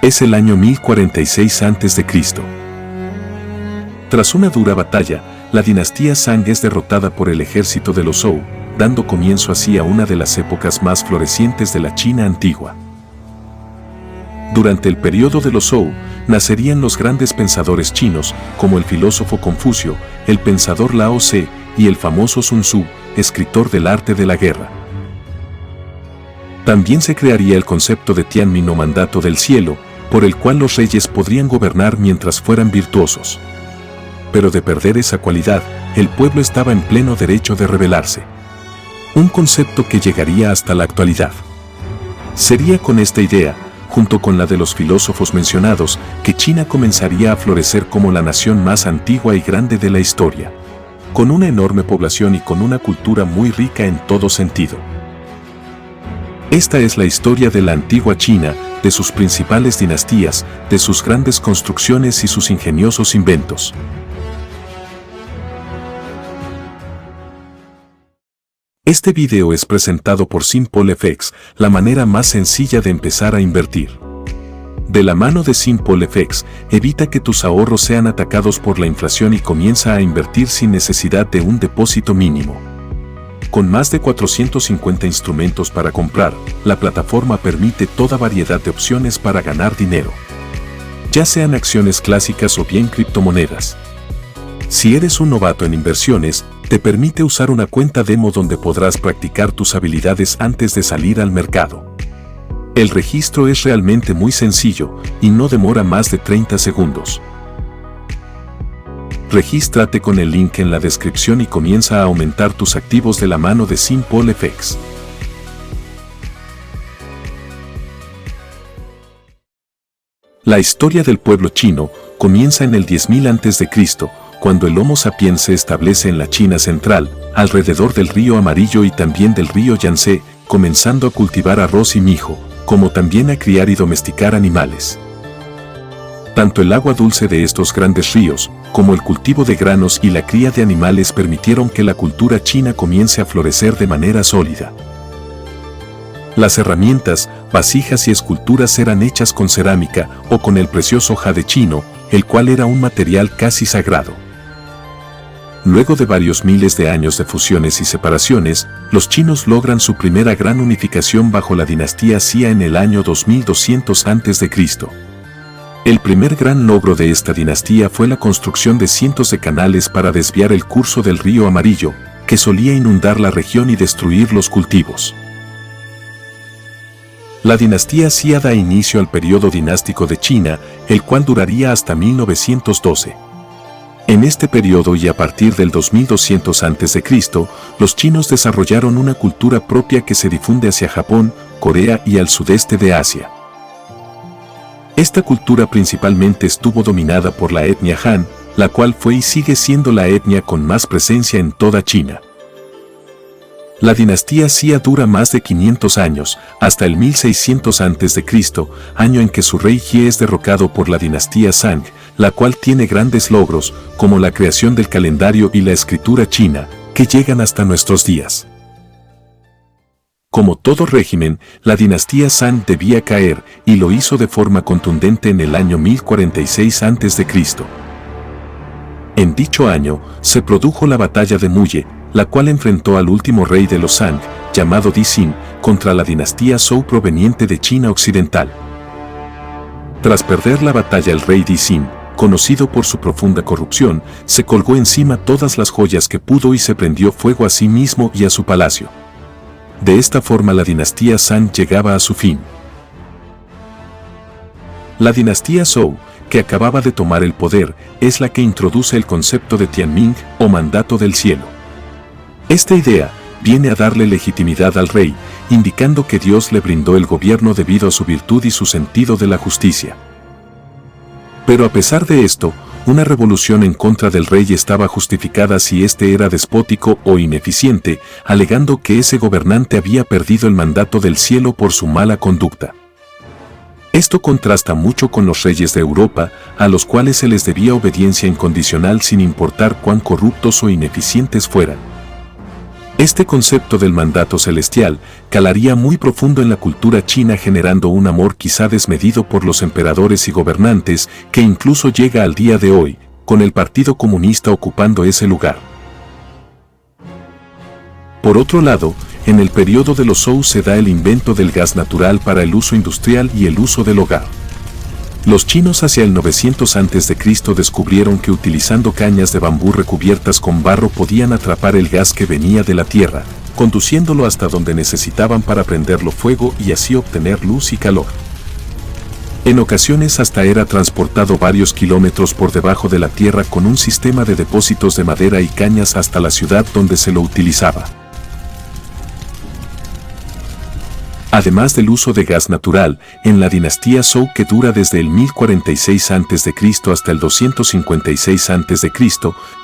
Es el año 1046 a.C. Tras una dura batalla, la dinastía Shang es derrotada por el ejército de los Zhou, dando comienzo así a una de las épocas más florecientes de la China antigua. Durante el periodo de los Zhou, nacerían los grandes pensadores chinos, como el filósofo Confucio, el pensador Lao Tse y el famoso Sun Tzu, escritor del arte de la guerra. También se crearía el concepto de Tianmin o mandato del cielo, por el cual los reyes podrían gobernar mientras fueran virtuosos. Pero de perder esa cualidad, el pueblo estaba en pleno derecho de rebelarse. Un concepto que llegaría hasta la actualidad. Sería con esta idea, junto con la de los filósofos mencionados, que China comenzaría a florecer como la nación más antigua y grande de la historia, con una enorme población y con una cultura muy rica en todo sentido. Esta es la historia de la antigua China, de sus principales dinastías, de sus grandes construcciones y sus ingeniosos inventos. Este video es presentado por SimpleFX, la manera más sencilla de empezar a invertir. De la mano de SimpleFX, evita que tus ahorros sean atacados por la inflación y comienza a invertir sin necesidad de un depósito mínimo. Con más de 450 instrumentos para comprar, la plataforma permite toda variedad de opciones para ganar dinero, ya sean acciones clásicas o bien criptomonedas. Si eres un novato en inversiones, te permite usar una cuenta demo donde podrás practicar tus habilidades antes de salir al mercado. El registro es realmente muy sencillo y no demora más de 30 segundos. Regístrate con el link en la descripción y comienza a aumentar tus activos de la mano de SimpleFX. La historia del pueblo chino comienza en el 10.000 a.C., cuando el Homo sapiens se establece en la China central, alrededor del río Amarillo y también del río Yangtze, comenzando a cultivar arroz y mijo, como también a criar y domesticar animales. Tanto el agua dulce de estos grandes ríos, como el cultivo de granos y la cría de animales permitieron que la cultura china comience a florecer de manera sólida. Las herramientas, vasijas y esculturas eran hechas con cerámica o con el precioso jade chino, el cual era un material casi sagrado. Luego de varios miles de años de fusiones y separaciones, los chinos logran su primera gran unificación bajo la dinastía Xia en el año 2200 a.C. El primer gran logro de esta dinastía fue la construcción de cientos de canales para desviar el curso del río Amarillo, que solía inundar la región y destruir los cultivos. La dinastía Xia da inicio al periodo dinástico de China, el cual duraría hasta 1912. En este periodo y a partir del 2200 a.C., los chinos desarrollaron una cultura propia que se difunde hacia Japón, Corea y al sudeste de Asia. Esta cultura principalmente estuvo dominada por la etnia Han, la cual fue y sigue siendo la etnia con más presencia en toda China. La dinastía Xia dura más de 500 años, hasta el 1600 a.C., año en que su rey Jie es derrocado por la dinastía Shang, la cual tiene grandes logros, como la creación del calendario y la escritura china, que llegan hasta nuestros días. Como todo régimen, la dinastía Shang debía caer, y lo hizo de forma contundente en el año 1046 a.C. En dicho año, se produjo la batalla de Muye, la cual enfrentó al último rey de los Shang, llamado Di Xin, contra la dinastía Zhou proveniente de China occidental. Tras perder la batalla el rey Di Xin, conocido por su profunda corrupción, se colgó encima todas las joyas que pudo y se prendió fuego a sí mismo y a su palacio. De esta forma la dinastía Shang llegaba a su fin. La dinastía Zhou, que acababa de tomar el poder, es la que introduce el concepto de Tianmin o mandato del cielo. Esta idea viene a darle legitimidad al rey, indicando que Dios le brindó el gobierno debido a su virtud y su sentido de la justicia. Pero a pesar de esto, una revolución en contra del rey estaba justificada si éste era despótico o ineficiente, alegando que ese gobernante había perdido el mandato del cielo por su mala conducta. Esto contrasta mucho con los reyes de Europa, a los cuales se les debía obediencia incondicional sin importar cuán corruptos o ineficientes fueran. Este concepto del mandato celestial calaría muy profundo en la cultura china, generando un amor quizá desmedido por los emperadores y gobernantes que incluso llega al día de hoy, con el Partido Comunista ocupando ese lugar. Por otro lado, en el periodo de los Zhou se da el invento del gas natural para el uso industrial y el uso del hogar. Los chinos hacia el 900 a.C. descubrieron que utilizando cañas de bambú recubiertas con barro podían atrapar el gas que venía de la tierra, conduciéndolo hasta donde necesitaban para prenderlo fuego y así obtener luz y calor. En ocasiones hasta era transportado varios kilómetros por debajo de la tierra con un sistema de depósitos de madera y cañas hasta la ciudad donde se lo utilizaba. Además del uso de gas natural, en la dinastía Zhou, que dura desde el 1046 a.C. hasta el 256 a.C.,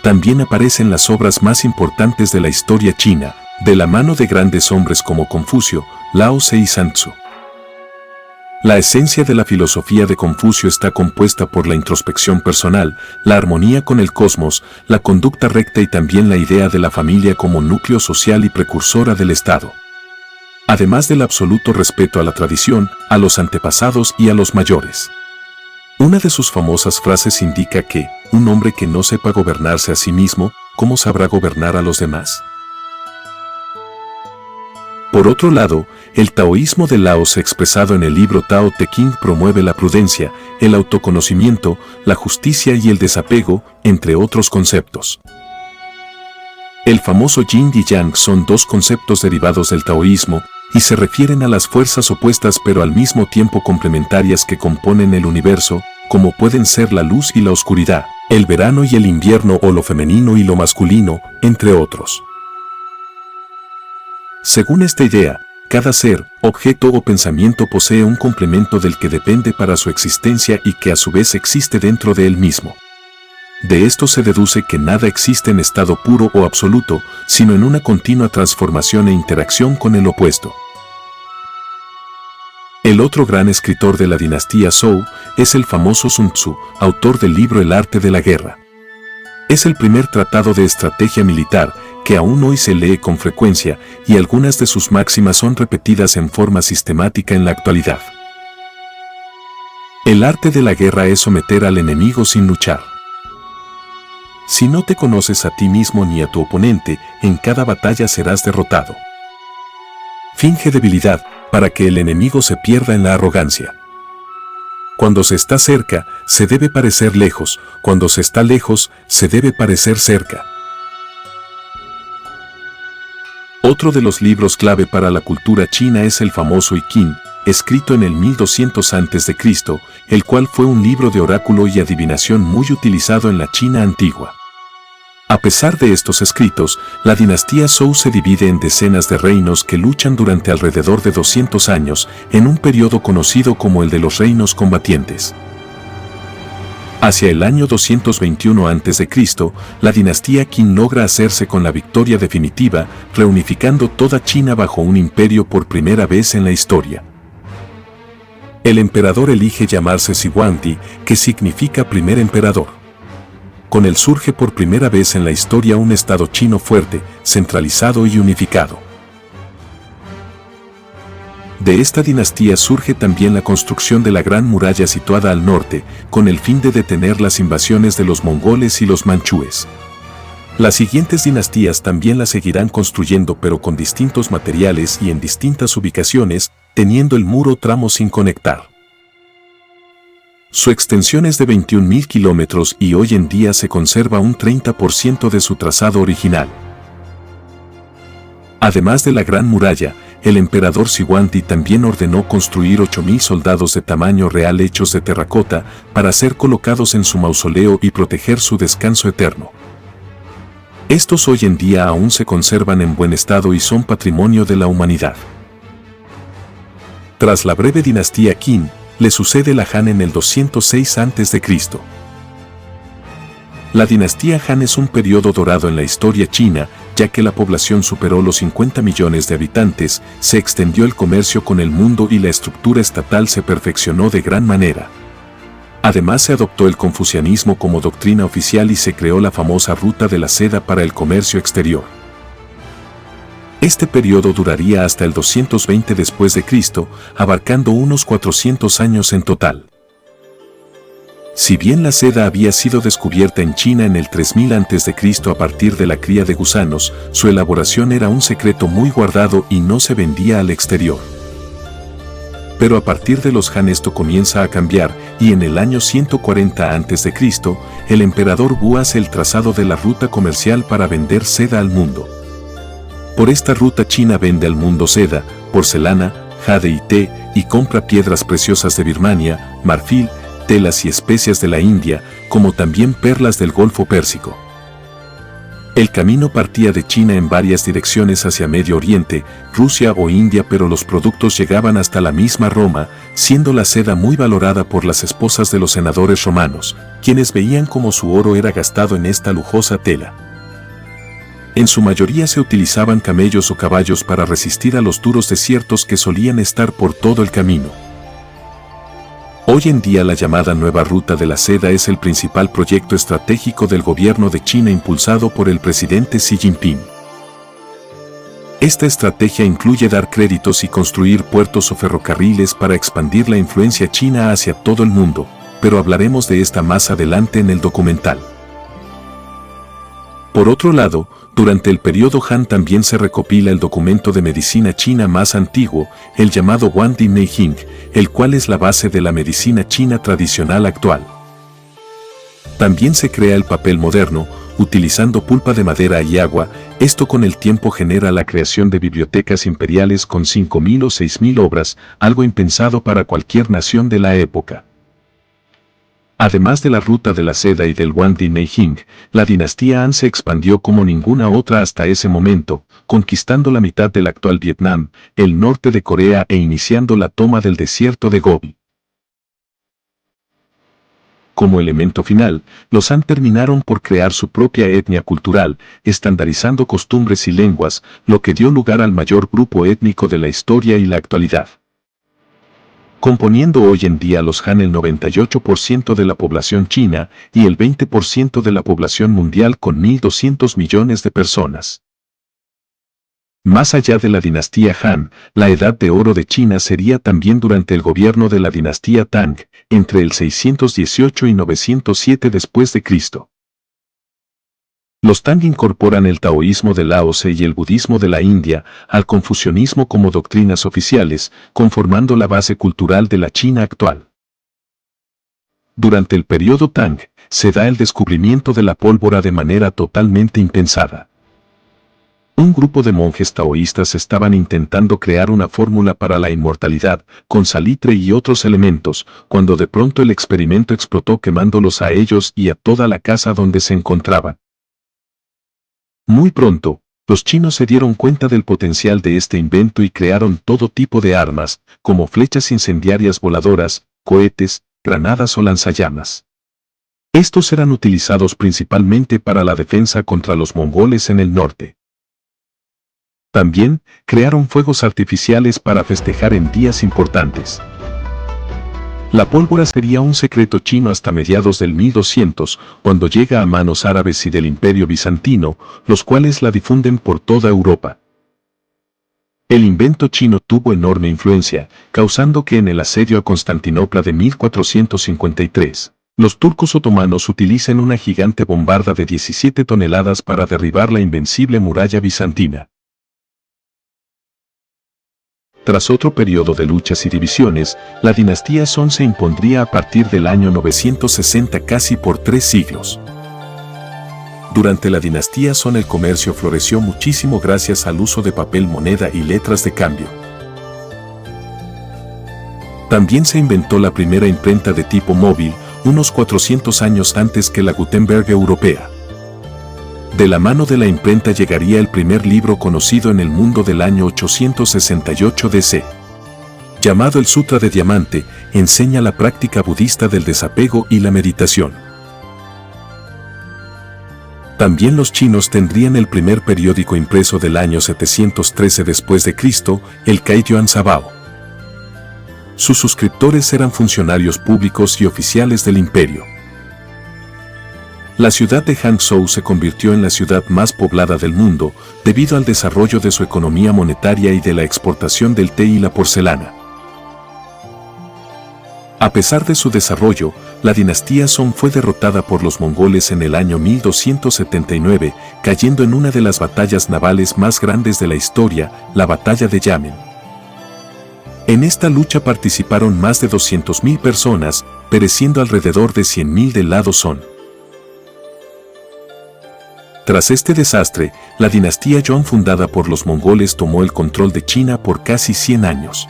también aparecen las obras más importantes de la historia china, de la mano de grandes hombres como Confucio, Lao Tse y Sun Tzu. La esencia de la filosofía de Confucio está compuesta por la introspección personal, la armonía con el cosmos, la conducta recta y también la idea de la familia como núcleo social y precursora del Estado. Además del absoluto respeto a la tradición, a los antepasados y a los mayores. Una de sus famosas frases indica que, un hombre que no sepa gobernarse a sí mismo, ¿cómo sabrá gobernar a los demás? Por otro lado, el taoísmo de Lao Tse, expresado en el libro Tao Te Ching, promueve la prudencia, el autoconocimiento, la justicia y el desapego, entre otros conceptos. El famoso Yin y Yang son dos conceptos derivados del taoísmo y se refieren a las fuerzas opuestas pero al mismo tiempo complementarias que componen el universo, como pueden ser la luz y la oscuridad, el verano y el invierno o lo femenino y lo masculino, entre otros. Según esta idea, cada ser, objeto o pensamiento posee un complemento del que depende para su existencia y que a su vez existe dentro de él mismo. De esto se deduce que nada existe en estado puro o absoluto, sino en una continua transformación e interacción con el opuesto. El otro gran escritor de la dinastía Zhou es el famoso Sun Tzu, autor del libro El arte de la guerra. Es el primer tratado de estrategia militar que aún hoy se lee con frecuencia y algunas de sus máximas son repetidas en forma sistemática en la actualidad. El arte de la guerra es someter al enemigo sin luchar. Si no te conoces a ti mismo ni a tu oponente, en cada batalla serás derrotado. Finge debilidad, para que el enemigo se pierda en la arrogancia. Cuando se está cerca, se debe parecer lejos, cuando se está lejos, se debe parecer cerca. Otro de los libros clave para la cultura china es el famoso I Ching, escrito en el 1200 a.C., el cual fue un libro de oráculo y adivinación muy utilizado en la China antigua. A pesar de estos escritos, la dinastía Zhou se divide en decenas de reinos que luchan durante alrededor de 200 años, en un periodo conocido como el de los reinos combatientes. Hacia el año 221 a.C., la dinastía Qin logra hacerse con la victoria definitiva, reunificando toda China bajo un imperio por primera vez en la historia. El emperador elige llamarse Shiguangdi, que significa primer emperador. Con él surge por primera vez en la historia un estado chino fuerte, centralizado y unificado. De esta dinastía surge también la construcción de la Gran Muralla situada al norte, con el fin de detener las invasiones de los mongoles y los manchúes. Las siguientes dinastías también la seguirán construyendo pero con distintos materiales y en distintas ubicaciones, teniendo el muro tramos sin conectar. Su extensión es de 21.000 kilómetros y hoy en día se conserva un 30% de su trazado original. Además de la Gran Muralla, el emperador Shiguangdi también ordenó construir 8.000 soldados de tamaño real hechos de terracota para ser colocados en su mausoleo y proteger su descanso eterno. Estos hoy en día aún se conservan en buen estado y son patrimonio de la humanidad. Tras la breve dinastía Qin, le sucede la Han en el 206 a.C. La dinastía Han es un periodo dorado en la historia china, ya que la población superó los 50 millones de habitantes, se extendió el comercio con el mundo y la estructura estatal se perfeccionó de gran manera. Además se adoptó el confucianismo como doctrina oficial y se creó la famosa ruta de la seda para el comercio exterior. Este periodo duraría hasta el 220 después de Cristo, abarcando unos 400 años en total. Si bien la seda había sido descubierta en China en el 3000 a.C. a partir de la cría de gusanos, su elaboración era un secreto muy guardado y no se vendía al exterior. Pero a partir de los Han esto comienza a cambiar y en el año 140 a.C., el emperador Wu hace el trazado de la ruta comercial para vender seda al mundo. Por esta ruta China vende al mundo seda, porcelana, jade y té, y compra piedras preciosas de Birmania, marfil, telas y especias de la India, como también perlas del Golfo Pérsico. El camino partía de China en varias direcciones hacia Medio Oriente, Rusia o India, pero los productos llegaban hasta la misma Roma, siendo la seda muy valorada por las esposas de los senadores romanos, quienes veían cómo su oro era gastado en esta lujosa tela. En su mayoría se utilizaban camellos o caballos para resistir a los duros desiertos que solían estar por todo el camino. Hoy en día la llamada Nueva Ruta de la Seda es el principal proyecto estratégico del gobierno de China impulsado por el presidente Xi Jinping. Esta estrategia incluye dar créditos y construir puertos o ferrocarriles para expandir la influencia china hacia todo el mundo, pero hablaremos de esta más adelante en el documental. Por otro lado, durante el periodo Han también se recopila el documento de medicina china más antiguo, el llamado Wandi Neijing, el cual es la base de la medicina china tradicional actual. También se crea el papel moderno, utilizando pulpa de madera y agua. Esto con el tiempo genera la creación de bibliotecas imperiales con 5.000 o 6.000 obras, algo impensado para cualquier nación de la época. Además de la ruta de la seda y del Wandi Neijing, la dinastía Han se expandió como ninguna otra hasta ese momento, conquistando la mitad del actual Vietnam, el norte de Corea e iniciando la toma del desierto de Gobi. Como elemento final, los Han terminaron por crear su propia etnia cultural, estandarizando costumbres y lenguas, lo que dio lugar al mayor grupo étnico de la historia y la actualidad. Componiendo hoy en día los Han el 98% de la población china y el 20% de la población mundial con 1.200 millones de personas. Más allá de la dinastía Han, la edad de oro de China sería también durante el gobierno de la dinastía Tang, entre el 618 y 907 después de Cristo. Los Tang incorporan el taoísmo de Lao Tse y el budismo de la India al confucianismo como doctrinas oficiales, conformando la base cultural de la China actual. Durante el periodo Tang, se da el descubrimiento de la pólvora de manera totalmente impensada. Un grupo de monjes taoístas estaban intentando crear una fórmula para la inmortalidad, con salitre y otros elementos, cuando de pronto el experimento explotó quemándolos a ellos y a toda la casa donde se encontraban. Muy pronto, los chinos se dieron cuenta del potencial de este invento y crearon todo tipo de armas, como flechas incendiarias voladoras, cohetes, granadas o lanzallamas. Estos eran utilizados principalmente para la defensa contra los mongoles en el norte. También crearon fuegos artificiales para festejar en días importantes. La pólvora sería un secreto chino hasta mediados del 1200, cuando llega a manos árabes y del Imperio Bizantino, los cuales la difunden por toda Europa. El invento chino tuvo enorme influencia, causando que en el asedio a Constantinopla de 1453, los turcos otomanos utilicen una gigante bombarda de 17 toneladas para derribar la invencible muralla bizantina. Tras otro periodo de luchas y divisiones, la dinastía Song se impondría a partir del año 960 casi por 3 siglos. Durante la dinastía Song el comercio floreció muchísimo gracias al uso de papel moneda y letras de cambio. También se inventó la primera imprenta de tipo móvil, unos 400 años antes que la Gutenberg europea. De la mano de la imprenta llegaría el primer libro conocido en el mundo del año 868 DC. Llamado el Sutra de Diamante, enseña la práctica budista del desapego y la meditación. También los chinos tendrían el primer periódico impreso del año 713 después de Cristo, el Kaidian Sabao. Sus suscriptores eran funcionarios públicos y oficiales del imperio. La ciudad de Hangzhou se convirtió en la ciudad más poblada del mundo debido al desarrollo de su economía monetaria y de la exportación del té y la porcelana. A pesar de su desarrollo, la dinastía Song fue derrotada por los mongoles en el año 1279, cayendo en una de las batallas navales más grandes de la historia, la Batalla de Yamen. En esta lucha participaron más de 200.000 personas, pereciendo alrededor de 100.000 del lado Song. Tras este desastre, la dinastía Yuan fundada por los mongoles tomó el control de China por casi 100 años.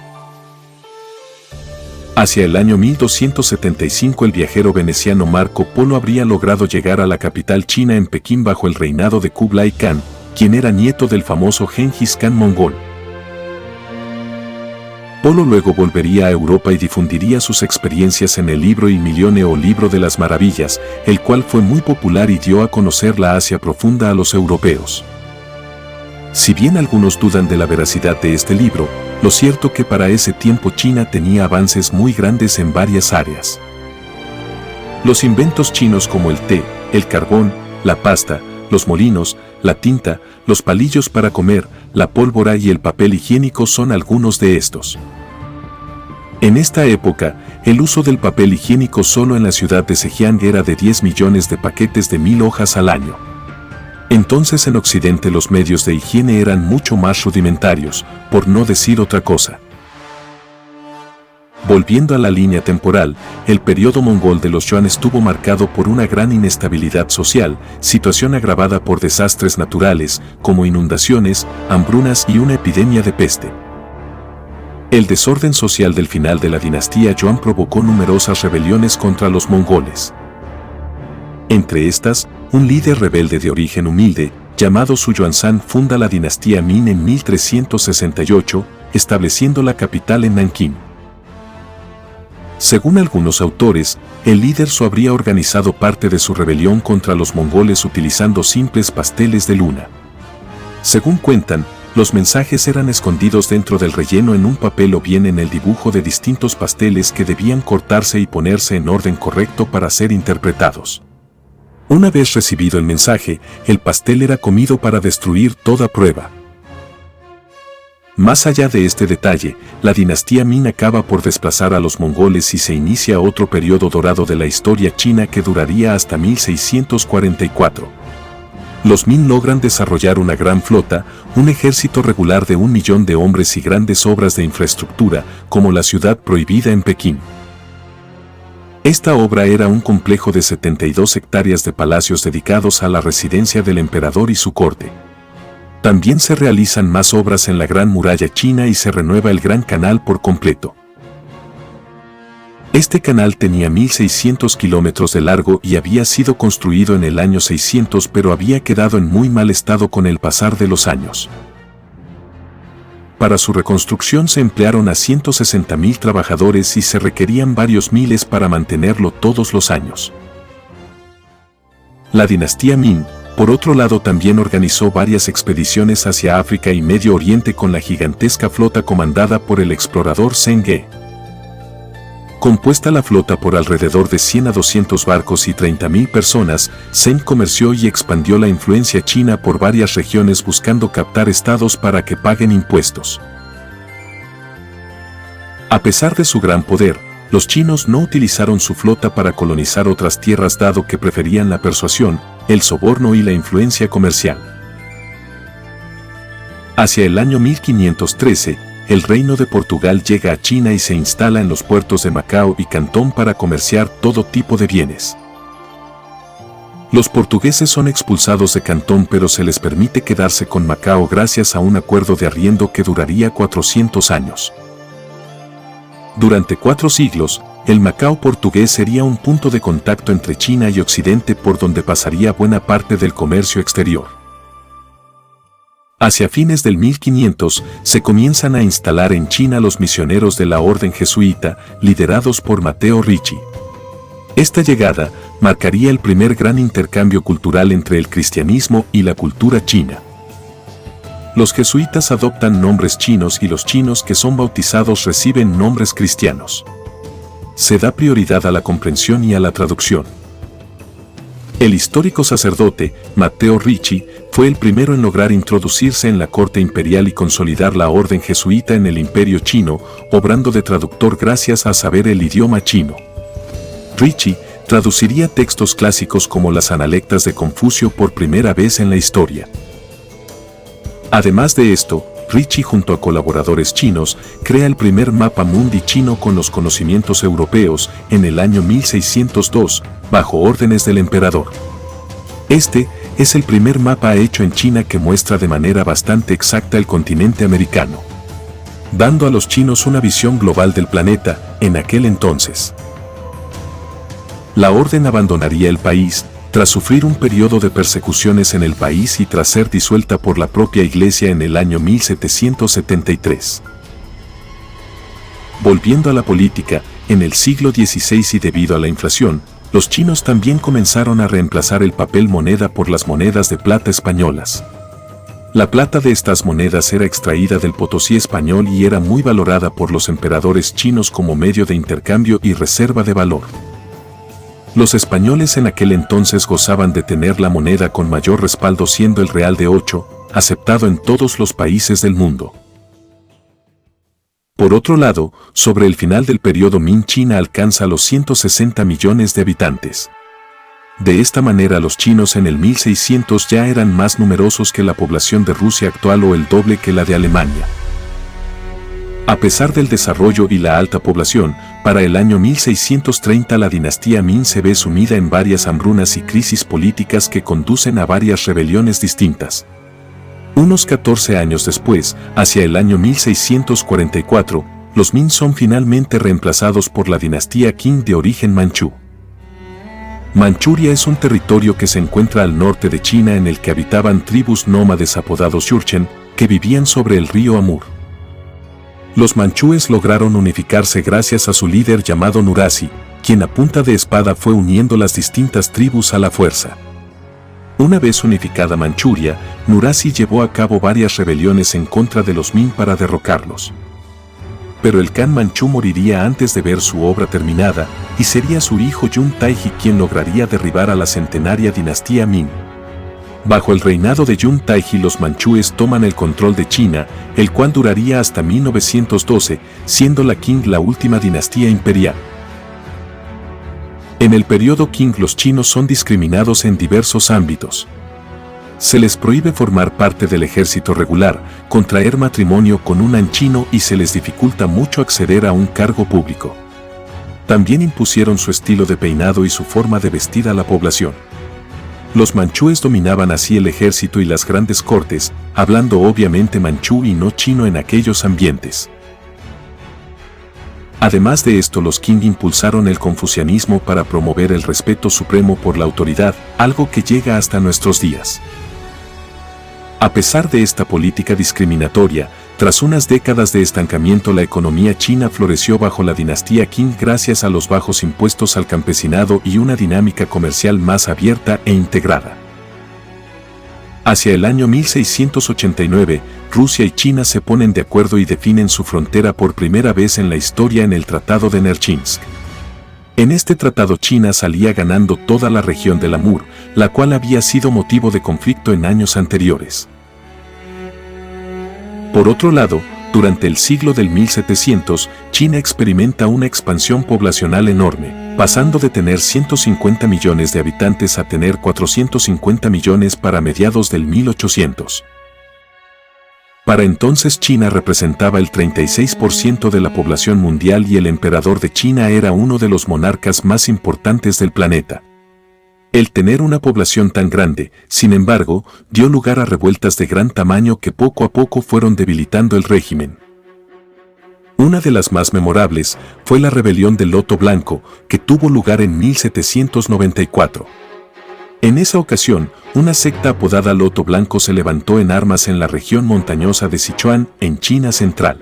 Hacia el año 1275 el viajero veneciano Marco Polo habría logrado llegar a la capital china en Pekín bajo el reinado de Kublai Khan, quien era nieto del famoso Genghis Khan mongol. Polo luego volvería a Europa y difundiría sus experiencias en el libro y Milione o Libro de las Maravillas, el cual fue muy popular y dio a conocer la Asia profunda a los europeos. Si bien algunos dudan de la veracidad de este libro, lo cierto que para ese tiempo China tenía avances muy grandes en varias áreas. Los inventos chinos como el té, el carbón, la pasta, los molinos, la tinta, los palillos para comer, la pólvora y el papel higiénico son algunos de estos. En esta época, el uso del papel higiénico solo en la ciudad de Zhejiang era de 10 millones de paquetes de 1000 hojas al año. Entonces en Occidente los medios de higiene eran mucho más rudimentarios, por no decir otra cosa. Volviendo a la línea temporal, el periodo mongol de los Yuan estuvo marcado por una gran inestabilidad social, situación agravada por desastres naturales, como inundaciones, hambrunas y una epidemia de peste. El desorden social del final de la dinastía Yuan provocó numerosas rebeliones contra los mongoles. Entre estas, un líder rebelde de origen humilde, llamado Su Yuanzhan, funda la dinastía Min en 1368, estableciendo la capital en Nankín. Según algunos autores, el líder Su habría organizado parte de su rebelión contra los mongoles utilizando simples pasteles de luna. Según cuentan, los mensajes eran escondidos dentro del relleno en un papel o bien en el dibujo de distintos pasteles que debían cortarse y ponerse en orden correcto para ser interpretados. Una vez recibido el mensaje, el pastel era comido para destruir toda prueba. Más allá de este detalle, la dinastía Min acaba por desplazar a los mongoles y se inicia otro periodo dorado de la historia china que duraría hasta 1644. Los Min logran desarrollar una gran flota, un ejército regular de 1 millón de hombres y grandes obras de infraestructura, como la ciudad prohibida en Pekín. Esta obra era un complejo de 72 hectáreas de palacios dedicados a la residencia del emperador y su corte. También se realizan más obras en la Gran Muralla China y se renueva el Gran Canal por completo. Este canal tenía 1.600 kilómetros de largo y había sido construido en el año 600, pero había quedado en muy mal estado con el pasar de los años. Para su reconstrucción se emplearon a 160.000 trabajadores y se requerían varios miles para mantenerlo todos los años. La dinastía Min, por otro lado, también organizó varias expediciones hacia África y Medio Oriente con la gigantesca flota comandada por el explorador Zheng He. Compuesta la flota por alrededor de 100 a 200 barcos y 30.000 personas, Zheng comerció y expandió la influencia china por varias regiones buscando captar estados para que paguen impuestos. A pesar de su gran poder, los chinos no utilizaron su flota para colonizar otras tierras dado que preferían la persuasión, el soborno y la influencia comercial. Hacia el año 1513, el reino de Portugal llega a China y se instala en los puertos de Macao y Cantón para comerciar todo tipo de bienes. Los portugueses son expulsados de Cantón, pero se les permite quedarse con Macao gracias a un acuerdo de arriendo que duraría 400 años. Durante 4 siglos, el Macao portugués sería un punto de contacto entre China y Occidente por donde pasaría buena parte del comercio exterior. Hacia fines del 1500, se comienzan a instalar en China los misioneros de la orden jesuita, liderados por Matteo Ricci. Esta llegada marcaría el primer gran intercambio cultural entre el cristianismo y la cultura china. Los jesuitas adoptan nombres chinos y los chinos que son bautizados reciben nombres cristianos. Se da prioridad a la comprensión y a la traducción. El histórico sacerdote, Matteo Ricci, fue el primero en lograr introducirse en la corte imperial y consolidar la orden jesuita en el imperio chino, obrando de traductor gracias a saber el idioma chino. Ricci traduciría textos clásicos como las Analectas de Confucio por primera vez en la historia. Además de esto, Ricci junto a colaboradores chinos crea el primer mapa mundi chino con los conocimientos europeos en el año 1602, bajo órdenes del emperador. Este es el primer mapa hecho en China que muestra de manera bastante exacta el continente americano, dando a los chinos una visión global del planeta en aquel entonces. La orden abandonaría el país tras sufrir un periodo de persecuciones en el país y tras ser disuelta por la propia Iglesia en el año 1773. Volviendo a la política, en el siglo XVI y debido a la inflación, los chinos también comenzaron a reemplazar el papel moneda por las monedas de plata españolas. La plata de estas monedas era extraída del Potosí español y era muy valorada por los emperadores chinos como medio de intercambio y reserva de valor. Los españoles en aquel entonces gozaban de tener la moneda con mayor respaldo siendo el real de 8, aceptado en todos los países del mundo. Por otro lado, sobre el final del periodo Ming, China alcanza los 160 millones de habitantes. De esta manera los chinos en el 1600 ya eran más numerosos que la población de Rusia actual o el doble que la de Alemania. A pesar del desarrollo y la alta población, para el año 1630 la dinastía Ming se ve sumida en varias hambrunas y crisis políticas que conducen a varias rebeliones distintas. Unos 14 años después, hacia el año 1644, los Ming son finalmente reemplazados por la dinastía Qing de origen manchú. Manchuria es un territorio que se encuentra al norte de China en el que habitaban tribus nómades apodados Jurchen, que vivían sobre el río Amur. Los manchúes lograron unificarse gracias a su líder llamado Nurasi, quien a punta de espada fue uniendo las distintas tribus a la fuerza. Una vez unificada Manchuria, Nurasi llevó a cabo varias rebeliones en contra de los Ming para derrocarlos. Pero el Khan manchú moriría antes de ver su obra terminada, y sería su hijo Yun Taiji quien lograría derribar a la centenaria dinastía Ming. Bajo el reinado de Yun Taiji los manchúes toman el control de China, el cual duraría hasta 1912, siendo la Qing la última dinastía imperial. En el periodo Qing los chinos son discriminados en diversos ámbitos. Se les prohíbe formar parte del ejército regular, contraer matrimonio con un han chino y se les dificulta mucho acceder a un cargo público. También impusieron su estilo de peinado y su forma de vestir a la población. Los manchúes dominaban así el ejército y las grandes cortes, hablando obviamente manchú y no chino en aquellos ambientes. Además de esto, los Qing impulsaron el confucianismo para promover el respeto supremo por la autoridad, algo que llega hasta nuestros días. A pesar de esta política discriminatoria, tras unas décadas de estancamiento la economía china floreció bajo la dinastía Qing gracias a los bajos impuestos al campesinado y una dinámica comercial más abierta e integrada. Hacia el año 1689, Rusia y China se ponen de acuerdo y definen su frontera por primera vez en la historia en el Tratado de Nerchinsk. En este tratado China salía ganando toda la región del Amur, la cual había sido motivo de conflicto en años anteriores. Por otro lado, durante el siglo del 1700, China experimenta una expansión poblacional enorme, pasando de tener 150 millones de habitantes a tener 450 millones para mediados del 1800. Para entonces China representaba el 36% de la población mundial y el emperador de China era uno de los monarcas más importantes del planeta. El tener una población tan grande, sin embargo, dio lugar a revueltas de gran tamaño que poco a poco fueron debilitando el régimen. Una de las más memorables fue la rebelión del Loto Blanco, que tuvo lugar en 1794. En esa ocasión, una secta apodada Loto Blanco se levantó en armas en la región montañosa de Sichuan, en China central.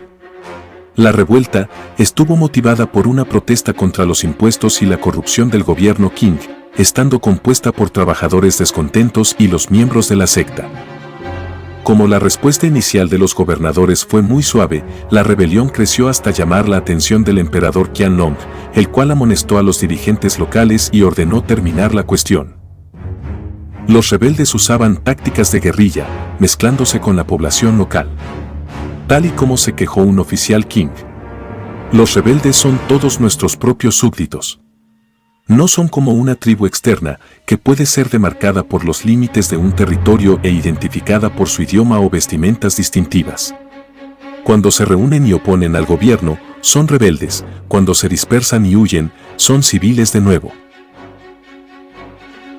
La revuelta estuvo motivada por una protesta contra los impuestos y la corrupción del gobierno Qing, estando compuesta por trabajadores descontentos y los miembros de la secta. Como la respuesta inicial de los gobernadores fue muy suave, la rebelión creció hasta llamar la atención del emperador Qianlong, el cual amonestó a los dirigentes locales y ordenó terminar la cuestión. Los rebeldes usaban tácticas de guerrilla, mezclándose con la población local. Tal y como se quejó un oficial Qing. Los rebeldes son todos nuestros propios súbditos. No son como una tribu externa, que puede ser demarcada por los límites de un territorio e identificada por su idioma o vestimentas distintivas. Cuando se reúnen y oponen al gobierno, son rebeldes; cuando se dispersan y huyen, son civiles de nuevo.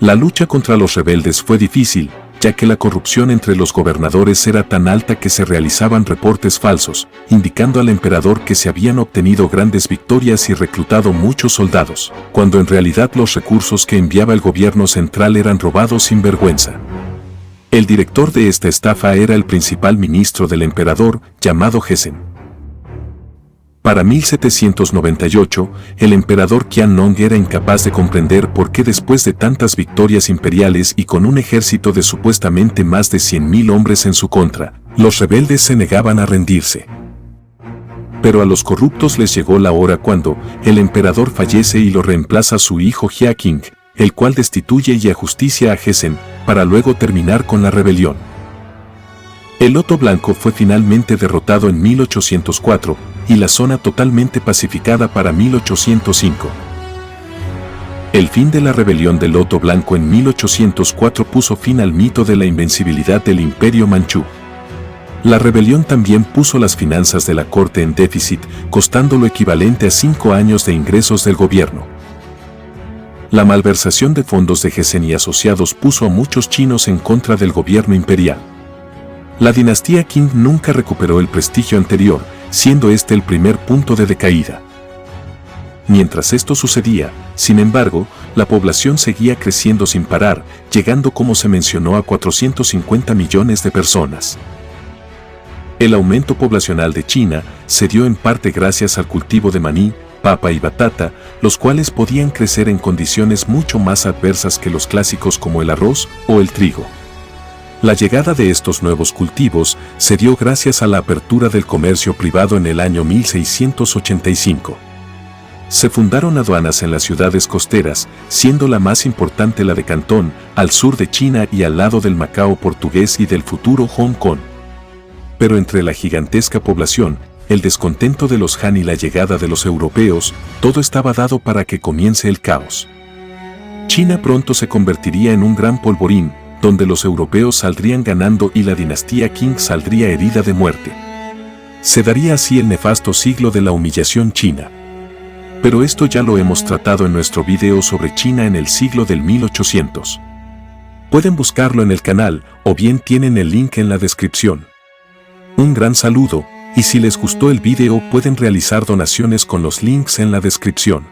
La lucha contra los rebeldes fue difícil, ya que la corrupción entre los gobernadores era tan alta que se realizaban reportes falsos, indicando al emperador que se habían obtenido grandes victorias y reclutado muchos soldados, cuando en realidad los recursos que enviaba el gobierno central eran robados sin vergüenza. El director de esta estafa era el principal ministro del emperador, llamado Hessen. Para 1798, el emperador Qianlong era incapaz de comprender por qué después de tantas victorias imperiales y con un ejército de supuestamente más de 100.000 hombres en su contra, los rebeldes se negaban a rendirse. Pero a los corruptos les llegó la hora cuando el emperador fallece y lo reemplaza su hijo Jia Qing, el cual destituye y ajusticia a Hessen, para luego terminar con la rebelión. El Loto Blanco fue finalmente derrotado en 1804, y la zona totalmente pacificada para 1805. El fin de la rebelión del Loto Blanco en 1804 puso fin al mito de la invencibilidad del Imperio Manchú. La rebelión también puso las finanzas de la corte en déficit, costando lo equivalente a 5 años de ingresos del gobierno. La malversación de fondos de Hessen y asociados puso a muchos chinos en contra del gobierno imperial. La dinastía Qing nunca recuperó el prestigio anterior, siendo este el primer punto de decaída. Mientras esto sucedía, sin embargo, la población seguía creciendo sin parar, llegando como se mencionó a 450 millones de personas. El aumento poblacional de China se dio en parte gracias al cultivo de maní, papa y batata, los cuales podían crecer en condiciones mucho más adversas que los clásicos como el arroz o el trigo. La llegada de estos nuevos cultivos se dio gracias a la apertura del comercio privado en el año 1685. Se fundaron aduanas en las ciudades costeras, siendo la más importante la de Cantón, al sur de China y al lado del Macao portugués y del futuro Hong Kong. Pero entre la gigantesca población, el descontento de los Han y la llegada de los europeos, todo estaba dado para que comience el caos. China pronto se convertiría en un gran polvorín, donde los europeos saldrían ganando y la dinastía Qing saldría herida de muerte. Se daría así el nefasto siglo de la humillación china. Pero esto ya lo hemos tratado en nuestro video sobre China en el siglo del 1800. Pueden buscarlo en el canal, o bien tienen el link en la descripción. Un gran saludo, y si les gustó el video pueden realizar donaciones con los links en la descripción.